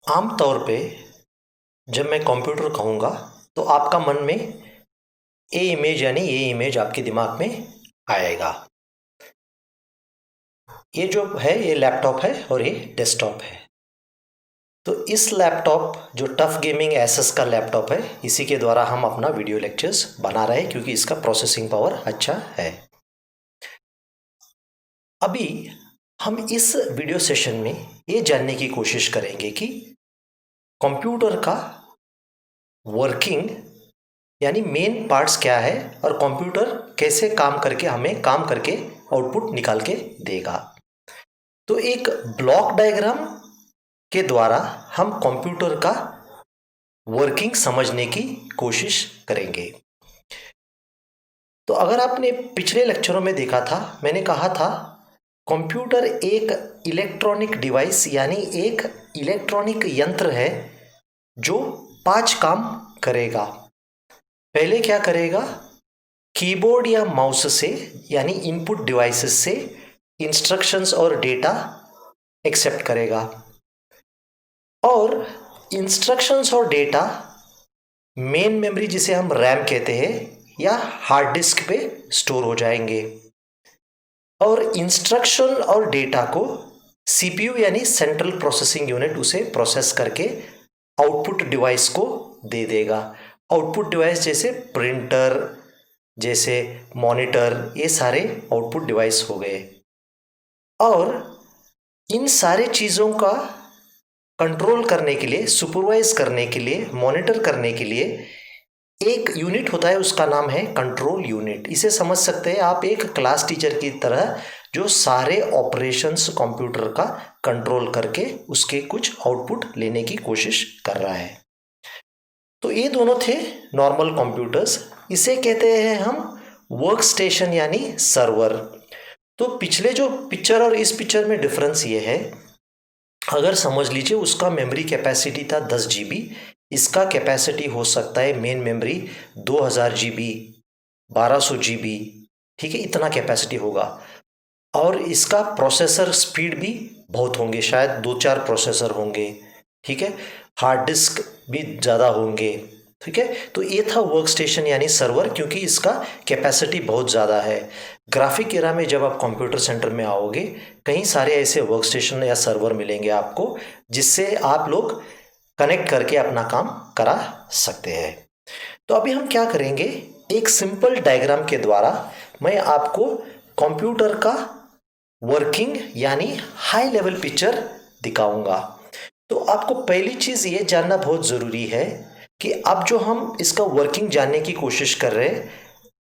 आम तौर पे जब मैं कंप्यूटर कहूँगा तो आपका मन में ये इमेज आपके दिमाग में आएगा। ये जो है ये लैपटॉप है और ये डेस्कटॉप है। तो इस लैपटॉप जो टफ गेमिंग एसएस का लैपटॉप है, इसी के द्वारा हम अपना वीडियो लेक्चर्स बना रहे हैं क्योंकि इसका प्रोसेसिंग पावर अच्छा है। अभी हम इस वीडियो सेशन में ये जानने की कोशिश करेंगे कि कंप्यूटर का वर्किंग यानी मेन पार्ट्स क्या है और कंप्यूटर कैसे काम करके आउटपुट निकाल के देगा। तो एक ब्लॉक डायग्राम के द्वारा हम कंप्यूटर का वर्किंग समझने की कोशिश करेंगे। तो अगर आपने पिछले लेक्चरों में देखा था, मैंने कहा था कंप्यूटर एक इलेक्ट्रॉनिक डिवाइस यानी एक इलेक्ट्रॉनिक यंत्र है जो 5 काम करेगा। पहले क्या करेगा? कीबोर्ड या माउस से यानी इनपुट डिवाइसेस से इंस्ट्रक्शंस और डेटा एक्सेप्ट करेगा और इंस्ट्रक्शंस और डेटा मेन मेमोरी जिसे हम रैम कहते हैं या हार्ड डिस्क पे स्टोर हो जाएंगे और इंस्ट्रक्शन और डेटा को सीपीयू यानी सेंट्रल प्रोसेसिंग यूनिट उसे प्रोसेस करके आउटपुट डिवाइस को दे देगा। आउटपुट डिवाइस जैसे प्रिंटर, जैसे मॉनिटर, ये सारे आउटपुट डिवाइस हो गए और इन सारे चीज़ों का कंट्रोल करने के लिए, सुपरवाइज करने के लिए, मॉनिटर करने के लिए एक यूनिट होता है, उसका नाम है कंट्रोल यूनिट। इसे समझ सकते हैं आप एक क्लास टीचर की तरह जो सारे ऑपरेशंस कंप्यूटर का कंट्रोल करके उसके कुछ आउटपुट लेने की कोशिश कर रहा है। तो ये दोनों थे नॉर्मल कंप्यूटर्स। इसे कहते हैं हम वर्क स्टेशन यानी सर्वर। तो पिछले जो पिक्चर और इस पिक्चर में डिफरेंस ये है, अगर समझ लीजिए उसका मेमोरी कैपेसिटी था 10 GB, इसका कैपेसिटी हो सकता है मेन मेमोरी 2000 GB, 1200 GB, ठीक है, इतना कैपेसिटी होगा और इसका प्रोसेसर स्पीड भी बहुत होंगे, शायद 2-4 प्रोसेसर होंगे, ठीक है, हार्ड डिस्क भी ज़्यादा होंगे, ठीक है। तो ये था वर्क स्टेशन यानी सर्वर, क्योंकि इसका कैपेसिटी बहुत ज़्यादा है। ग्राफिक एरा में जब आप कंप्यूटर सेंटर में आओगे, कई सारे ऐसे वर्क स्टेशन या सर्वर मिलेंगे आपको जिससे आप लोग कनेक्ट करके अपना काम करा सकते हैं। तो अभी हम क्या करेंगे, एक सिंपल डायग्राम के द्वारा मैं आपको कंप्यूटर का वर्किंग यानी हाई लेवल पिक्चर दिखाऊंगा। तो आपको पहली चीज़ ये जानना बहुत ज़रूरी है कि अब जो हम इसका वर्किंग जानने की कोशिश कर रहे हैं,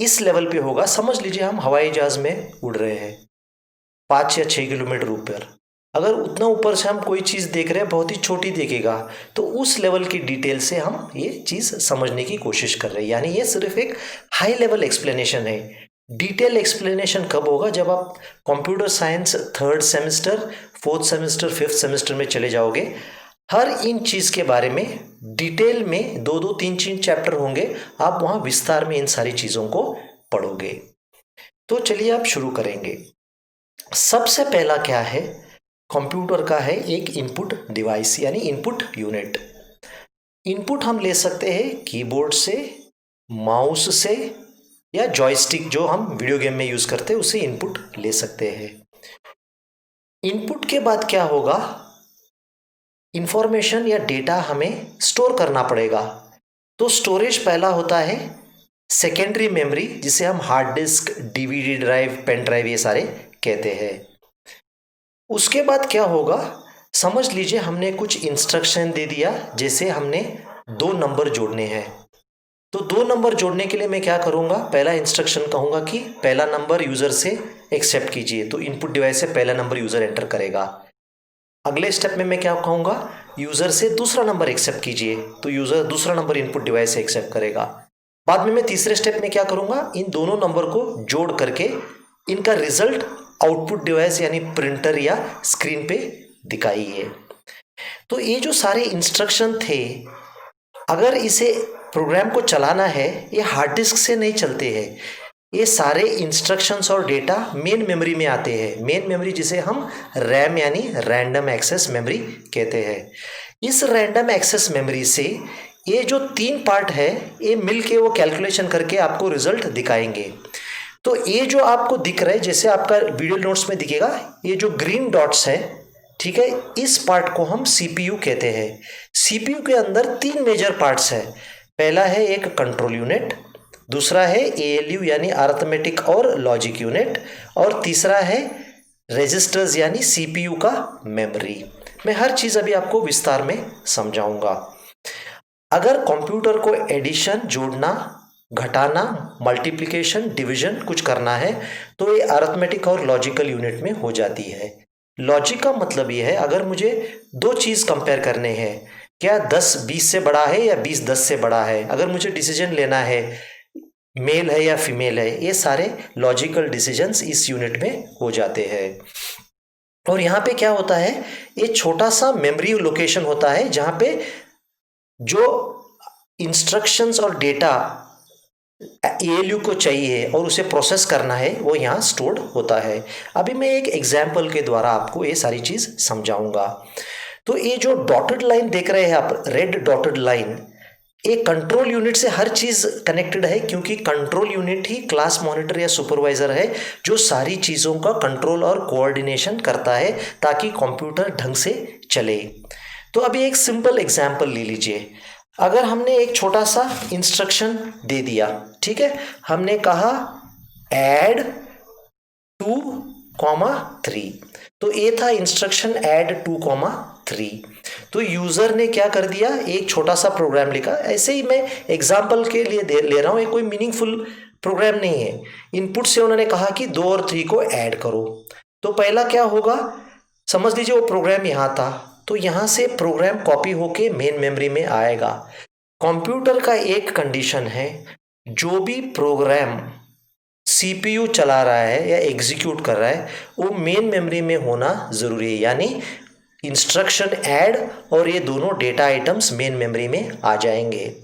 इस लेवल पे होगा। समझ लीजिए हम हवाई जहाज़ में उड़ रहे हैं 5 या 6 किलोमीटर ऊपर। अगर उतना ऊपर से हम कोई चीज़ देख रहे हैं, बहुत ही छोटी देखेगा, तो उस लेवल की डिटेल से हम ये चीज़ समझने की कोशिश कर रहे हैं। यानी ये सिर्फ एक हाई लेवल एक्सप्लेनेशन है। डिटेल एक्सप्लेनेशन कब होगा? जब आप computer science 3rd semester, 4th semester, 5th semester में चले जाओगे। हर इन चीज़ के बारे में डिटेल में 2-2, 3-3 चैप्टर होंगे, आप वहाँ विस्तार में इन सारी चीज़ों को पढ़ोगे। तो चलिए आप शुरू करेंगे। सबसे पहला क्या है, कंप्यूटर का है एक इनपुट डिवाइस यानी इनपुट यूनिट। इनपुट हम ले सकते हैं कीबोर्ड से, माउस से या जॉयस्टिक जो हम वीडियो गेम में यूज़ करते हैं उसे इनपुट ले सकते हैं। इनपुट के बाद क्या होगा, इंफॉर्मेशन या डेटा हमें स्टोर करना पड़ेगा। तो स्टोरेज पहला होता है सेकेंडरी मेमोरी, जिसे हम hard disk, DVD drive, pen drive ये सारे कहते हैं। उसके बाद क्या होगा, समझ लीजिए हमने कुछ इंस्ट्रक्शन दे दिया, जैसे हमने 2 नंबर जोड़ने हैं। तो 2 नंबर जोड़ने के लिए मैं क्या करूँगा, पहला इंस्ट्रक्शन कहूँगा कि पहला नंबर यूज़र से एक्सेप्ट कीजिए। तो इनपुट डिवाइस से पहला नंबर यूज़र एंटर करेगा। अगले स्टेप में मैं क्या कहूँगा, यूज़र से दूसरा नंबर एक्सेप्ट कीजिए। तो यूज़र दूसरा नंबर इनपुट डिवाइस से एक्सेप्ट करेगा। बाद में मैं तीसरे स्टेप में क्या करूँगा, इन दोनों नंबर को जोड़ करके इनका रिजल्ट आउटपुट डिवाइस यानी प्रिंटर या स्क्रीन पे दिखाइए। तो ये जो सारे इंस्ट्रक्शन थे, अगर इसे प्रोग्राम को चलाना है, ये हार्ड डिस्क से नहीं चलते हैं। ये सारे इंस्ट्रक्शंस और डेटा मेन मेमोरी में आते हैं। मेन मेमोरी जिसे हम रैम यानी रैंडम एक्सेस मेमोरी कहते हैं। इस रैंडम एक्सेस मेमोरी से ये जो 3 पार्ट है ये मिलके वो कैलकुलेशन करके आपको रिजल्ट दिखाएंगे। तो ये जो आपको दिख रहा है, जैसे आपका वीडियो नोट्स में दिखेगा, ये जो ग्रीन डॉट्स है, ठीक है, इस पार्ट को हम सीपीयू कहते हैं। सीपीयू के अंदर 3 मेजर पार्ट्स है। पहला है एक कंट्रोल यूनिट, दूसरा है एएलयू यानी अरिथमेटिक और लॉजिक यूनिट, और तीसरा है रजिस्टर्स यानी सीपीयू का मेमोरी। मैं हर चीज़ अभी आपको विस्तार में समझाऊंगा। अगर कंप्यूटर को एडिशन, जोड़ना, घटाना, मल्टीप्लिकेशन, डिवीजन कुछ करना है तो ये अरिथमेटिक और लॉजिकल यूनिट में हो जाती है। लॉजिक का मतलब ये है, अगर मुझे दो चीज़ कंपेयर करने हैं, क्या 10 20 से बड़ा है या 20 10 से बड़ा है, अगर मुझे डिसीजन लेना है मेल है या फीमेल है, ये सारे लॉजिकल डिसीजंस इस यूनिट में हो जाते हैं। और यहाँ पे क्या होता है, ये छोटा सा मेमोरी लोकेशन होता है जहाँ पे जो इंस्ट्रक्शंस और डेटा एएलयू को चाहिए और उसे प्रोसेस करना है वो यहाँ स्टोर्ड होता है। अभी मैं एक एग्जाम्पल के द्वारा आपको ये सारी चीज़ समझाऊंगा। तो ये जो डॉटेड लाइन देख रहे हैं आप, रेड डॉटेड लाइन, ये कंट्रोल यूनिट से हर चीज़ कनेक्टेड है, क्योंकि कंट्रोल यूनिट ही क्लास मॉनिटर या सुपरवाइजर है जो सारी चीज़ों का कंट्रोल और कोऑर्डिनेशन करता है ताकि कंप्यूटर ढंग से चले। तो अभी एक सिंपल एग्जाम्पल ले लीजिए। अगर हमने एक छोटा सा इंस्ट्रक्शन दे दिया, ठीक है, हमने कहा ऐड 2,3, तो ये था इंस्ट्रक्शन ऐड 2,3। तो यूज़र ने क्या कर दिया, एक छोटा सा प्रोग्राम लिखा। ऐसे ही मैं एग्जाम्पल के लिए ले रहा हूँ, ये कोई मीनिंगफुल प्रोग्राम नहीं है। इनपुट से उन्होंने कहा कि 2 और 3 को ऐड करो। तो पहला क्या होगा, समझ लीजिए वो प्रोग्राम यहाँ था, तो यहाँ से प्रोग्राम कॉपी होके मेन मेमोरी में आएगा। कंप्यूटर का एक कंडीशन है, जो भी प्रोग्राम सीपीयू चला रहा है या एग्जीक्यूट कर रहा है वो मेन मेमोरी में होना ज़रूरी है, यानी इंस्ट्रक्शन ऐड और ये दोनों डेटा आइटम्स मेन मेमोरी में आ जाएंगे।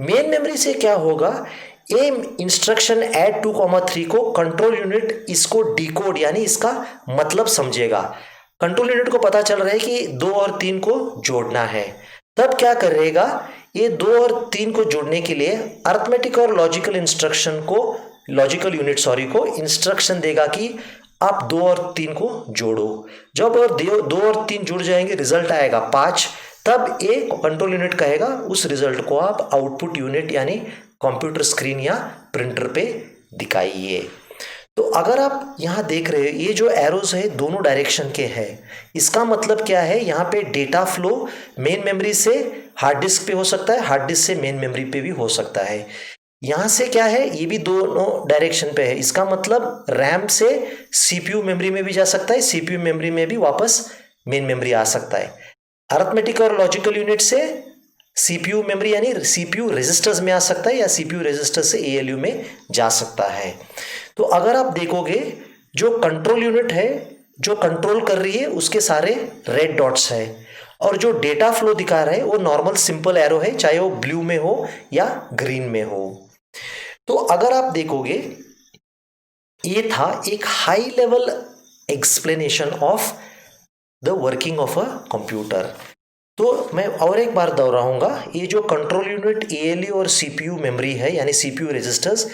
मेन मेमोरी से क्या होगा, ये इंस्ट्रक्शन ऐड 2,3 को कंट्रोल यूनिट इसको डिकोड यानी इसका मतलब समझेगा। कंट्रोल यूनिट को पता चल रहा है कि 2 और 3 को जोड़ना है, तब क्या करेगा, ये 2 और 3 को जोड़ने के लिए अरिथमेटिक और लॉजिकल इंस्ट्रक्शन को, लॉजिकल यूनिट को इंस्ट्रक्शन देगा कि आप 2 और 3 को जोड़ो। जब और 2 और 3 जुड़ जाएंगे रिजल्ट आएगा 5, तब ये कंट्रोल यूनिट कहेगा उस रिजल्ट को आप आउटपुट यूनिट यानी कंप्यूटर स्क्रीन या प्रिंटर पे दिखाइए। तो अगर आप यहाँ देख रहे हो ये जो एरोज है दोनों डायरेक्शन के हैं, इसका मतलब क्या है, यहाँ पे डेटा फ्लो मेन मेमोरी से हार्ड डिस्क पे हो सकता है, हार्ड डिस्क से मेन मेमोरी पे भी हो सकता है। यहाँ से क्या है, ये भी दोनों डायरेक्शन पे है, इसका मतलब रैम से सीपीयू मेमोरी में भी जा सकता है, सीपीयू मेमोरी में भी वापस मेन मेमोरी आ सकता है। अरिथमेटिक और लॉजिकल यूनिट से सीपीयू मेमोरी यानी सीपीयू रजिस्टर्स में आ सकता है या सीपीयू रजिस्टर से एएलयू में जा सकता है। तो अगर आप देखोगे जो कंट्रोल यूनिट है जो कंट्रोल कर रही है उसके सारे रेड डॉट्स है, और जो डेटा फ्लो दिखा रहा है वो नॉर्मल सिंपल एरो है, चाहे वो ब्लू में हो या ग्रीन में हो। तो अगर आप देखोगे ये था एक high level explanation of the working of a computer. तो मैं और एक बार दोहराऊंगा, ये जो कंट्रोल यूनिट, एएलयू और सीपीयू मेमोरी है यानी सीपीयू रजिस्टर्स,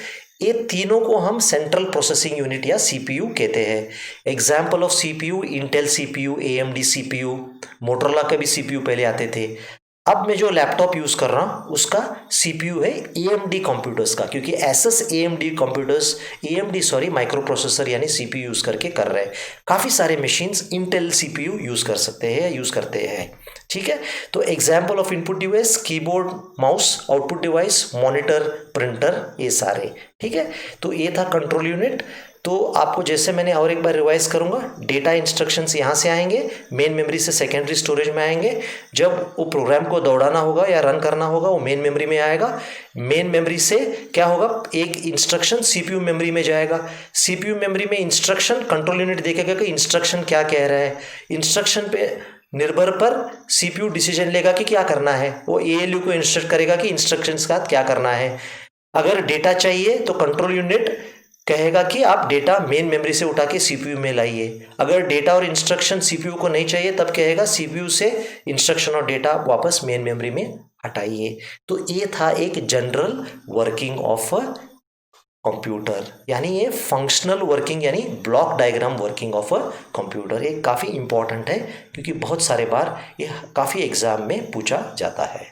ये तीनों को हम सेंट्रल प्रोसेसिंग यूनिट या सीपीयू कहते हैं। Example of CPU Intel CPU, AMD CPU, Motorola के भी सीपीयू पहले आते थे। अब मैं जो लैपटॉप यूज़ कर रहा हूँ उसका सीपीयू है एएमडी कंप्यूटर्स का, क्योंकि SS AMD computers, AMD micro processor यानी सीपीयू यूज़ करके कर रहे हैं। काफ़ी सारे मशीन्स इंटेल सीपीयू यूज़ कर सकते हैं या यूज़ करते हैं, ठीक है। तो example of input device keyboard, mouse, output device, monitor, printer, ये सारे, ठीक है। तो ये था कंट्रोल यूनिट। तो आपको जैसे मैंने और एक बार रिवाइज करूंगा, डेटा इंस्ट्रक्शंस यहाँ से आएंगे, मेन मेमोरी से सेकेंडरी स्टोरेज में आएंगे। जब वो प्रोग्राम को दौड़ाना होगा या रन करना होगा वो मेन मेमोरी में आएगा। मेन मेमोरी से क्या होगा, एक इंस्ट्रक्शन सीपीयू मेमोरी में जाएगा। सीपीयू मेमोरी में इंस्ट्रक्शन कंट्रोल यूनिट देखेगा कि इंस्ट्रक्शन क्या कह रहा है। इंस्ट्रक्शन पे निर्भर पर सीपीयू डिसीजन लेगा कि क्या करना है, वो एएलयू को इंस्ट्रक्ट करेगा कि इंस्ट्रक्शंस का क्या करना है। अगर डेटा चाहिए तो कंट्रोल यूनिट कहेगा कि आप डेटा मेन मेमोरी से उठा के सीपीयू में लाइए। अगर डेटा और इंस्ट्रक्शन सीपीयू को नहीं चाहिए तब कहेगा सीपीयू से इंस्ट्रक्शन और डेटा वापस मेन मेमोरी में हटाइए। तो ये था एक जनरल वर्किंग ऑफ कंप्यूटर, यानी ये फंक्शनल वर्किंग यानी block diagram working of a computer. ये काफ़ी इंपॉर्टेंट है क्योंकि बहुत सारे बार ये काफ़ी एग्जाम में पूछा जाता है।